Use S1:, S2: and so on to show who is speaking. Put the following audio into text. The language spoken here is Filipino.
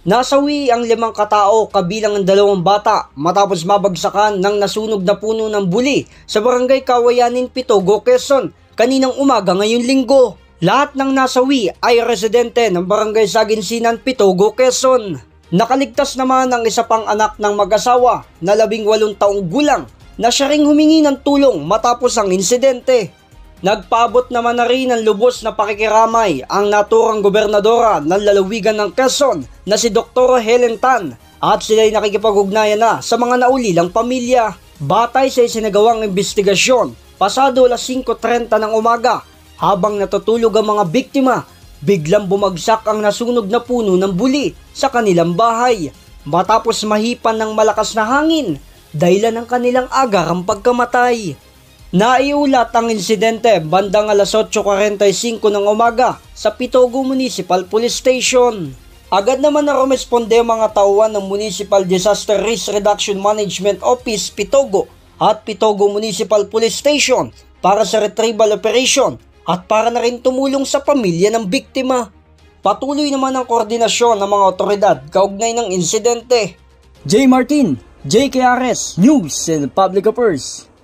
S1: Nasawi ang 5 katao kabilang ang 2 bata matapos mabagsakan ng nasunog na puno ng buli sa barangay Kawayanin, Pitogo, Quezon kaninang umaga ngayong Linggo. Lahat ng nasawi ay residente ng barangay Saginsinan, Pitogo, Quezon. Nakaligtas naman ang isa pang anak ng mag-asawa na 18 taong gulang na siya ring humingi ng tulong matapos ang insidente. Nagpaabot naman na rin ng lubos na pakikiramay ang naturang gobernadora ng lalawigan ng Quezon na si Dr. Helen Tan at sila'y nakikipag-ugnayan na sa mga naulilang pamilya. Batay sa isinagawang investigasyon, pasado alas 5:30 ng umaga, habang natutulog ang mga biktima, biglang bumagsak ang nasunog na puno ng buli sa kanilang bahay matapos mahipan ng malakas na hangin, dahilan ng kanilang agarang pagkamatay. Naiulat ang insidente bandang alas 8:45 ng umaga sa Pitogo Municipal Police Station. Agad naman na rumesponde ang mga tauhan ng Municipal Disaster Risk Reduction Management Office Pitogo at Pitogo Municipal Police Station para sa retrieval operation at para na rin tumulong sa pamilya ng biktima. Patuloy naman ang koordinasyon ng mga otoridad kaugnay ng insidente.
S2: J. Martin, JKRS News and Public Affairs.